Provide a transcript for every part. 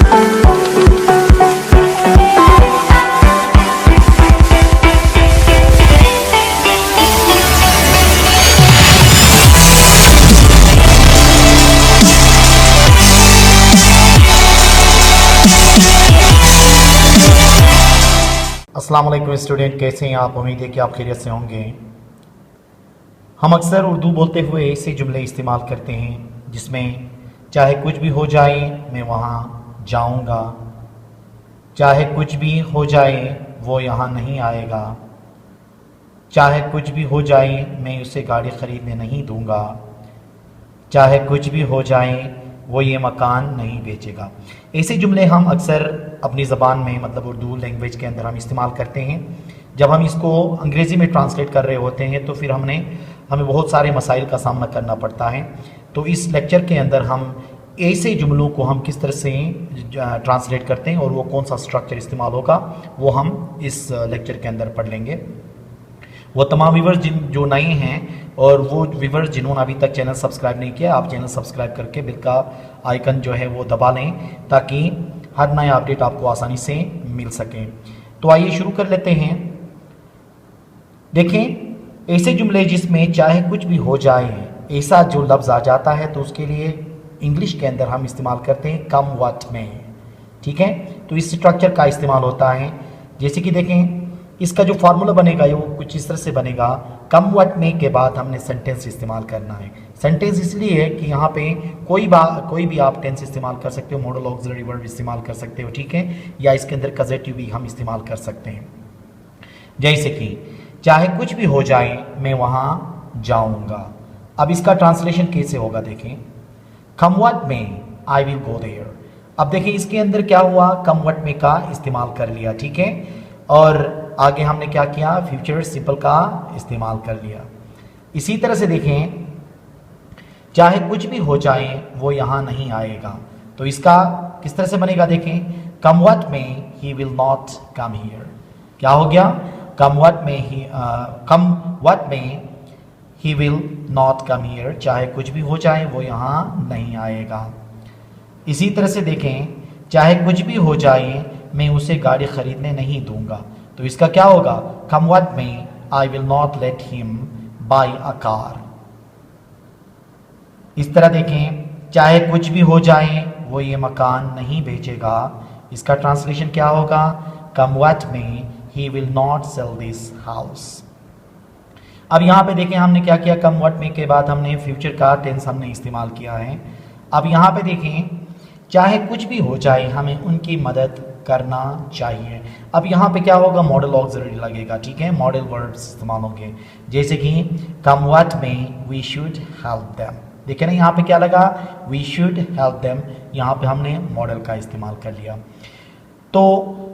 अस्सलाम वालेकुम स्टूडेंट, कैसे हैं आप? उम्मीद है कि आप खैरियत से होंगे। हम अक्सर उर्दू बोलते हुए ऐसे जुमले इस्तेमाल करते हैं जिसमें चाहे कुछ भी हो जाए मैं वहाँ जाऊँगा, चाहे कुछ भी हो जाए वो यहाँ नहीं आएगा, चाहे कुछ भी हो जाए मैं उसे गाड़ी ख़रीदने नहीं दूँगा, चाहे कुछ भी हो जाए वो ये मकान नहीं बेचेगा। ऐसे जुमले हम अक्सर अपनी ज़बान में, मतलब उर्दू लैंग्वेज के अंदर हम इस्तेमाल करते हैं। जब हम इसको अंग्रेज़ी में ट्रांसलेट कर रहे होते हैं तो फिर हमें बहुत सारे मसाइल का सामना करना पड़ता है। तो इस लेक्चर के अंदर हम ऐसे जुमलों को हम किस तरह से ट्रांसलेट करते हैं और वो कौन सा स्ट्रक्चर इस्तेमाल होगा वो हम इस लेक्चर के अंदर पढ़ लेंगे। वो तमाम व्यूवर्स जो नए हैं और वो व्यूवर्स जिन्होंने अभी तक चैनल सब्सक्राइब नहीं किया, आप चैनल सब्सक्राइब करके बिल का आइकन जो है वो दबा लें ताकि हर नया अपडेट आपको आसानी से मिल सके। तो आइए शुरू कर लेते हैं। देखें, ऐसे जुमले जिसमें चाहे कुछ भी हो जाए ऐसा जो लफ्ज़ आ जाता है तो उसके लिए इंग्लिश के अंदर हम इस्तेमाल करते हैं कम व्हाट में। ठीक है, तो इस स्ट्रक्चर का इस्तेमाल होता है। जैसे कि देखें, इसका जो फार्मूला बनेगा वो कुछ इस तरह से बनेगा। कम व्हाट में के बाद हमने सेंटेंस इस्तेमाल करना है। सेंटेंस इसलिए है कि यहाँ पे कोई भी आप टेंस इस्तेमाल कर सकते हो, मॉडल ऑक्सिलरी वर्ब इस्तेमाल कर सकते हो, ठीक है, या इसके अंदर कजेटिव भी हम इस्तेमाल कर सकते हैं। जैसे कि चाहे कुछ भी हो जाए मैं वहाँ जाऊँगा। अब इसका ट्रांसलेशन कैसे होगा देखें, कम व्हाट में आई विल गो देयर। अब देखें इसके अंदर क्या हुआ, कम व्हाट में का इस्तेमाल कर लिया, ठीक है, और आगे हमने क्या किया, फ्यूचर सिंपल का इस्तेमाल कर लिया। इसी तरह से देखें, चाहे कुछ भी हो जाए वो यहाँ नहीं आएगा, तो इसका किस तरह से बनेगा देखें, कम what may he will not come here. क्या हो गया, कम what may he will not come here, चाहे कुछ भी हो जाए वो यहाँ नहीं आएगा। इसी तरह से देखें, चाहे कुछ भी हो जाए मैं उसे गाड़ी खरीदने नहीं दूंगा, तो इसका क्या होगा, कम व्हाट में I will not let him by a car. इस तरह देखें, चाहे कुछ भी हो जाए वो ये मकान नहीं बेचेगा, इसका ट्रांसलेशन क्या होगा, come what may he will not sell this house. अब यहाँ पे देखें हमने क्या किया, कम व्हाट में के बाद हमने फ्यूचर का टेंस हमने इस्तेमाल किया है। अब यहाँ पे देखें, चाहे कुछ भी हो जाए हमें उनकी मदद करना चाहिए। अब यहाँ पे क्या होगा, मॉडल ऑक्सिलरी लगेगा, ठीक है, मॉडल वर्ब्स इस्तेमाल होंगे। जैसे कि कम व्हाट में वी शुड हेल्प देम। देखें ना, यहाँ पे क्या लगा, वी शुड हेल्प देम, यहाँ पे हमने मॉडल का इस्तेमाल कर लिया। तो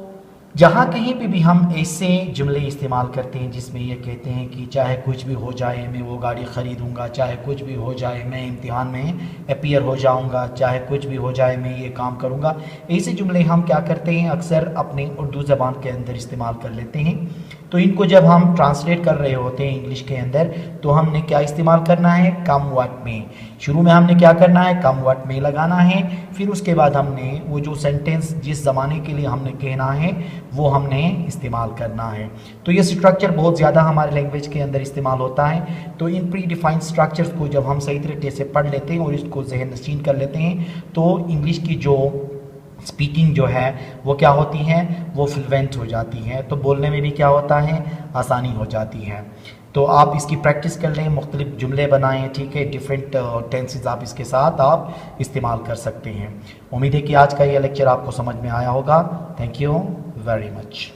जहाँ कहीं पे भी हम ऐसे जुमले इस्तेमाल करते हैं जिसमें ये कहते हैं कि चाहे कुछ भी हो जाए मैं वो गाड़ी ख़रीदूँगा, चाहे कुछ भी हो जाए मैं इम्तिहान में अपीयर हो जाऊँगा, चाहे कुछ भी हो जाए मैं ये काम करूँगा, ऐसे जुमले हम क्या करते हैं अक्सर अपने उर्दू ज़बान के अंदर इस्तेमाल कर लेते हैं। तो इनको जब हम ट्रांसलेट कर रहे होते हैं इंग्लिश के अंदर तो हमने क्या इस्तेमाल करना है, कम व्हाट में। शुरू में हमने क्या करना है, कम व्हाट में लगाना है, फिर उसके बाद हमने वो जो सेंटेंस जिस ज़माने के लिए हमने कहना है वो हमने इस्तेमाल करना है। तो ये स्ट्रक्चर बहुत ज़्यादा हमारे लैंग्वेज के अंदर इस्तेमाल होता है। तो इन प्री डिफाइंड स्ट्रक्चर्स को जब हम सही तरीके से पढ़ लेते हैं और इसको ज़हन नशीन कर लेते हैं तो इंग्लिश की जो स्पीकिंग जो है वो क्या होती है, वो फ्लुएंट हो जाती है, तो बोलने में भी क्या होता है, आसानी हो जाती है। तो आप इसकी प्रैक्टिस कर लें, मुख्तलिफ जुमले बनाएं, ठीक है, डिफरेंट टेंसेस आप इसके साथ आप इस्तेमाल कर सकते हैं। उम्मीद है कि आज का ये लेक्चर आपको समझ में आया होगा। Thank you very much.